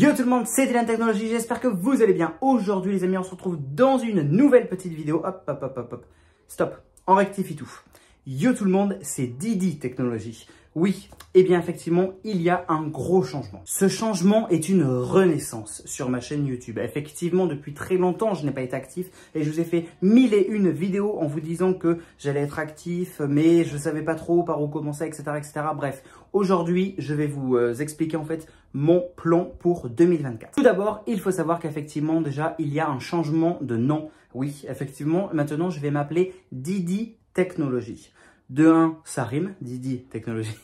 Yo tout le monde, c'est Dylan Technologies, j'espère que vous allez bien. Aujourd'hui les amis, on se retrouve dans une nouvelle petite vidéo. Hop. Stop, on rectifie tout. Yo tout le monde, c'est Didi Technologies. Oui, et bien effectivement, il y a un gros changement. Ce changement est une renaissance sur ma chaîne YouTube. Effectivement, depuis très longtemps, je n'ai pas été actif et je vous ai fait 1001 vidéos en vous disant que j'allais être actif, mais je ne savais pas trop par où commencer, etc. Bref, aujourd'hui, je vais vous expliquer en fait mon plan pour 2024. Tout d'abord, il faut savoir qu'effectivement, déjà, il y a un changement de nom. Oui, effectivement, maintenant, je vais m'appeler Didi Technologies. De 1, ça rime, Didi Technologies,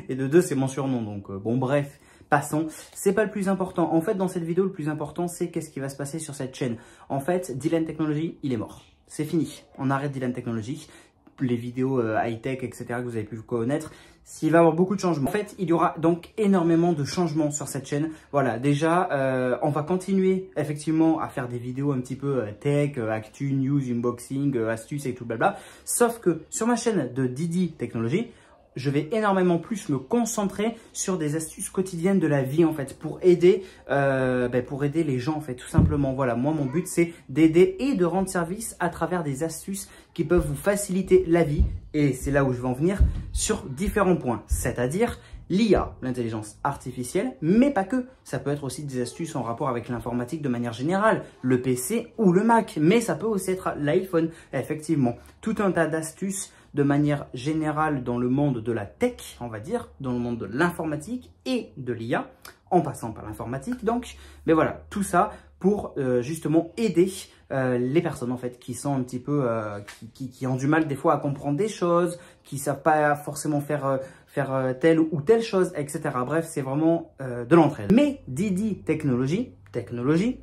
et de 2, c'est mon surnom. Donc, bon, bref, passons. C'est pas le plus important. En fait, dans cette vidéo, le plus important, c'est qu'est-ce qui va se passer sur cette chaîne. En fait, Dylan Technologies, il est mort. C'est fini. On arrête Dylan Technologies. Les vidéos high-tech, etc. que vous avez pu connaître. S'il va y avoir beaucoup de changements. En fait, il y aura donc énormément de changements sur cette chaîne. Voilà, déjà, on va continuer effectivement à faire des vidéos un petit peu tech, actu, news, unboxing, astuces et tout blabla. Sauf que sur ma chaîne de Didi Technologies, je vais énormément plus me concentrer sur des astuces quotidiennes de la vie en fait pour aider les gens en fait tout simplement. Voilà, moi mon but c'est d'aider et de rendre service à travers des astuces qui peuvent vous faciliter la vie et c'est là où je vais en venir sur différents points, c'est-à-dire l'IA, l'intelligence artificielle, mais pas que. Ça peut être aussi des astuces en rapport avec l'informatique de manière générale, le PC ou le Mac, mais ça peut aussi être l'iPhone, effectivement. Tout un tas d'astuces de manière générale dans le monde de la tech, on va dire, dans le monde de l'informatique et de l'IA, en passant par l'informatique donc. Mais voilà, tout ça pour justement aider les personnes en fait qui sont un petit peu, qui ont du mal des fois à comprendre des choses, qui ne savent pas forcément faire telle ou telle chose, etc. Bref, c'est vraiment de l'entraide. Mais Didi Technologies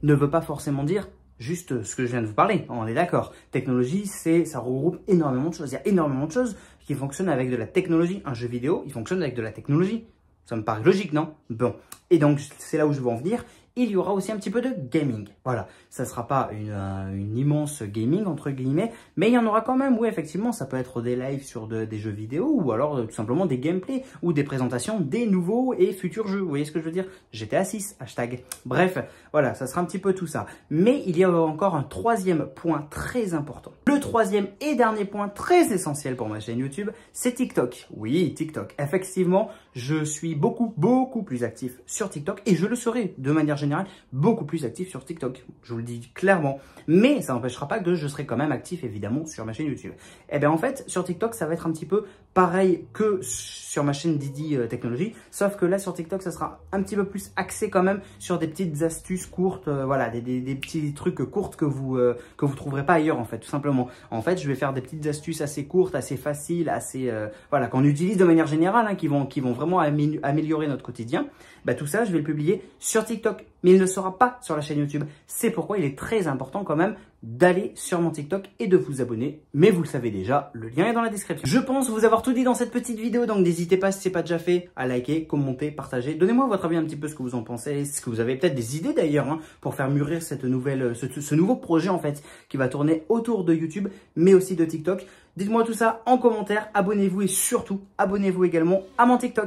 ne veut pas forcément dire juste ce que je viens de vous parler, on est d'accord. Technologie, ça regroupe énormément de choses. Il y a énormément de choses qui fonctionnent avec de la technologie. Un jeu vidéo, il fonctionne avec de la technologie. Ça me paraît logique, non? Bon, et donc c'est là où je veux en venir. Il y aura aussi un petit peu de gaming. Voilà, ça ne sera pas une immense gaming, entre guillemets, mais il y en aura quand même. Oui, effectivement, ça peut être des lives sur des jeux vidéo ou alors tout simplement des gameplays ou des présentations des nouveaux et futurs jeux. Vous voyez ce que je veux dire? GTA 6, hashtag. Bref, voilà, ça sera un petit peu tout ça. Mais il y a encore un troisième point très important. Le troisième et dernier point très essentiel pour ma chaîne YouTube, c'est TikTok. Oui, TikTok. Effectivement, je suis beaucoup plus actif sur TikTok et je le serai de manière générale beaucoup plus actif sur TikTok. Je vous le dis clairement. Mais ça n'empêchera pas que je serai quand même actif évidemment sur ma chaîne YouTube. Et bien en fait, sur TikTok, ça va être un petit peu pareil que sur ma chaîne Didi Technologies. Sauf que là, sur TikTok, ça sera un petit peu plus axé quand même sur des petites astuces courtes. Voilà, des petits trucs courts que vous trouverez pas ailleurs en fait, tout simplement. En fait, je vais faire des petites astuces assez courtes, assez faciles, assez voilà, qu'on utilise de manière générale, hein, qui vont vraiment améliorer notre quotidien. Bah, tout ça, je vais le publier sur TikTok, mais il ne sera pas sur la chaîne YouTube. C'est pourquoi il est très important quand même d'aller sur mon TikTok et de vous abonner. Mais vous le savez déjà, le lien est dans la description. Je pense vous avoir tout dit dans cette petite vidéo, donc n'hésitez pas si ce n'est pas déjà fait à liker, commenter, partager. Donnez-moi votre avis un petit peu, ce que vous en pensez. Est-ce que vous avez peut-être des idées d'ailleurs hein, pour faire mûrir ce nouveau projet en fait qui va tourner autour de YouTube, mais aussi de TikTok. Dites-moi tout ça en commentaire, abonnez-vous et surtout abonnez-vous également à mon TikTok.